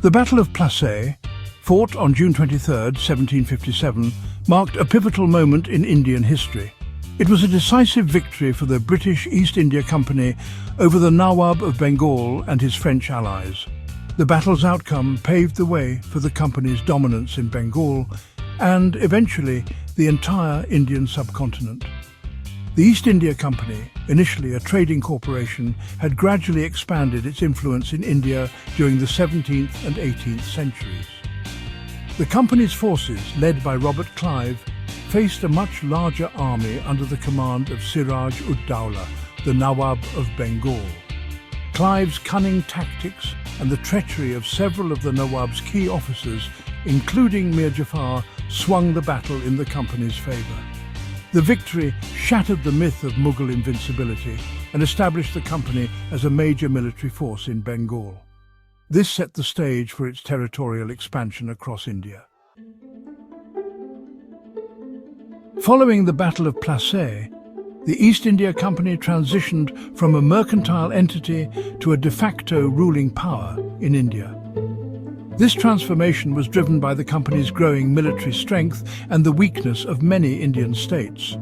The Battle of Plassey, fought on June 23, 1757, marked a pivotal moment in Indian history. It was a decisive victory for the British East India Company over the Nawab of Bengal and his French allies. The battle's outcome paved the way for the company's dominance in Bengal and, eventually, the entire Indian subcontinent. The East India Company, initially a trading corporation, had gradually expanded its influence in India during the 17th and 18th centuries. The company's forces, led by Robert Clive, faced a much larger army under the command of Siraj-ud-Dowlah, the Nawab of Bengal. Clive's cunning tactics and the treachery of several of the Nawab's key officers, including Mir Jafar, swung the battle in the company's favour. The victory shattered the myth of Mughal invincibility and established the company as a major military force in Bengal. This set the stage for its territorial expansion across India. Following the Battle of Plassey, the East India Company transitioned from a mercantile entity to a de facto ruling power in India. This transformation was driven by the company's growing military strength and the weakness of many Indian states.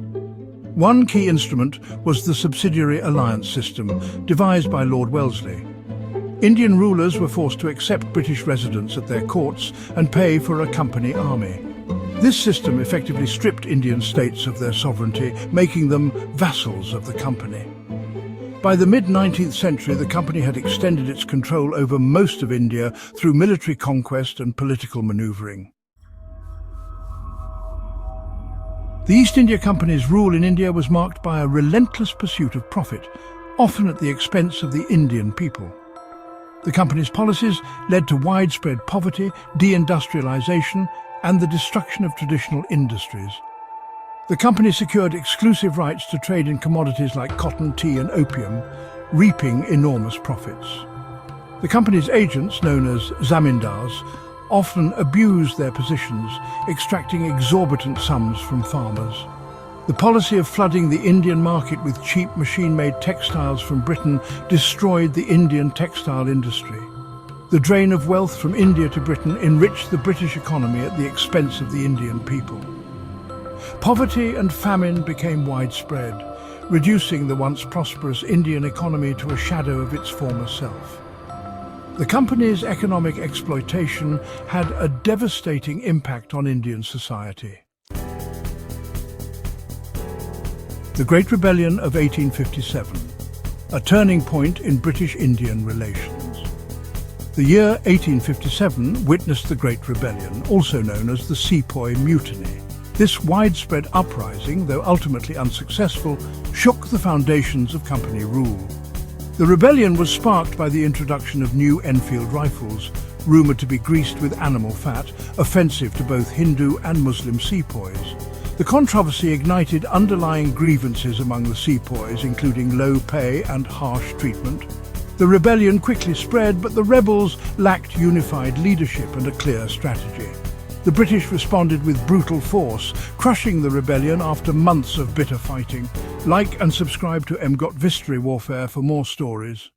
One key instrument was the subsidiary alliance system, devised by Lord Wellesley. Indian rulers were forced to accept British residents at their courts and pay for a company army. This system effectively stripped Indian states of their sovereignty, making them vassals of the company. By the mid-19th century, the company had extended its control over most of India through military conquest and political maneuvering. The East India Company's rule in India was marked by a relentless pursuit of profit, often at the expense of the Indian people. The company's policies led to widespread poverty, deindustrialization, and the destruction of traditional industries. The company secured exclusive rights to trade in commodities like cotton, tea and opium, reaping enormous profits. The company's agents, known as zamindars, often abused their positions, extracting exorbitant sums from farmers. The policy of flooding the Indian market with cheap machine-made textiles from Britain destroyed the Indian textile industry. The drain of wealth from India to Britain enriched the British economy at the expense of the Indian people. Poverty and famine became widespread, reducing the once prosperous Indian economy to a shadow of its former self. The company's economic exploitation had a devastating impact on Indian society. The Great Rebellion of 1857, a turning point in British-Indian relations. The year 1857 witnessed the Great Rebellion, also known as the Sepoy Mutiny. This widespread uprising, though ultimately unsuccessful, shook the foundations of company rule. The rebellion was sparked by the introduction of new Enfield rifles, rumoured to be greased with animal fat, offensive to both Hindu and Muslim sepoys. The controversy ignited underlying grievances among the sepoys, including low pay and harsh treatment. The rebellion quickly spread, but the rebels lacked unified leadership and a clear strategy. The British responded with brutal force, crushing the rebellion after months of bitter fighting. Like and subscribe to Emgotvhistory Warfare for more stories.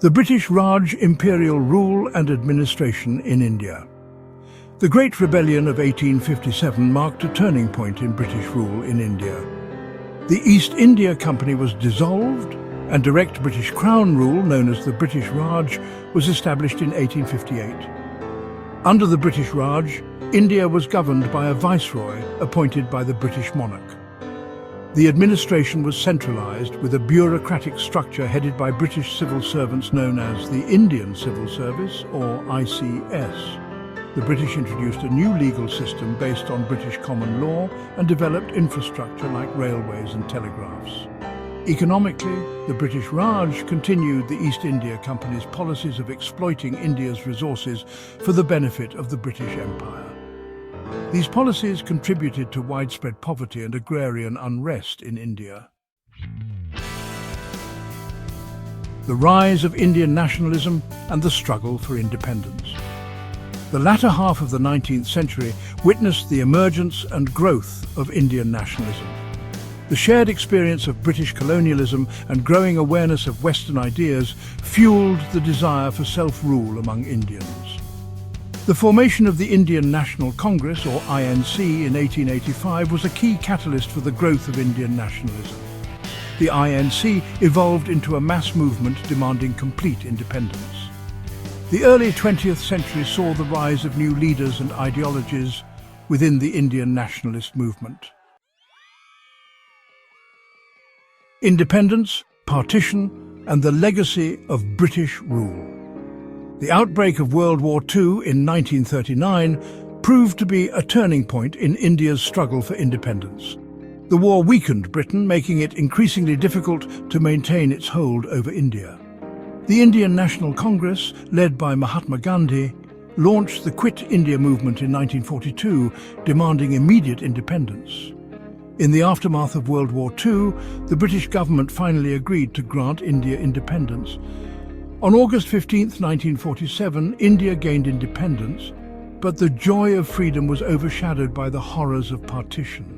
The British Raj imperial rule and administration in India. The Great Rebellion of 1857 marked a turning point in British rule in India. The East India Company was dissolved, and direct British Crown rule, known as the British Raj, was established in 1858. Under the British Raj, India was governed by a viceroy appointed by the British monarch. The administration was centralised with a bureaucratic structure headed by British civil servants known as the Indian Civil Service, or ICS. The British introduced a new legal system based on British common law and developed infrastructure like railways and telegraphs. Economically, the British Raj continued the East India Company's policies of exploiting India's resources for the benefit of the British Empire. These policies contributed to widespread poverty and agrarian unrest in India. The rise of Indian nationalism and the struggle for independence. The latter half of the 19th century witnessed the emergence and growth of Indian nationalism. The shared experience of British colonialism and growing awareness of Western ideas fueled the desire for self-rule among Indians. The formation of the Indian National Congress, or INC, in 1885 was a key catalyst for the growth of Indian nationalism. The INC evolved into a mass movement demanding complete independence. The early 20th century saw the rise of new leaders and ideologies within the Indian nationalist movement. Independence, partition, and the legacy of British rule. The outbreak of World War II in 1939 proved to be a turning point in India's struggle for independence. The war weakened Britain, making it increasingly difficult to maintain its hold over India. The Indian National Congress, led by Mahatma Gandhi, launched the Quit India movement in 1942, demanding immediate independence. In the aftermath of World War II, the British government finally agreed to grant India independence. On August 15, 1947, India gained independence, but the joy of freedom was overshadowed by the horrors of partition.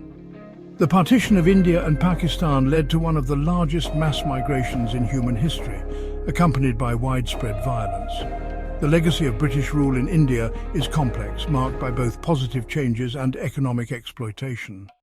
The partition of India and Pakistan led to one of the largest mass migrations in human history, accompanied by widespread violence. The legacy of British rule in India is complex, marked by both positive changes and economic exploitation.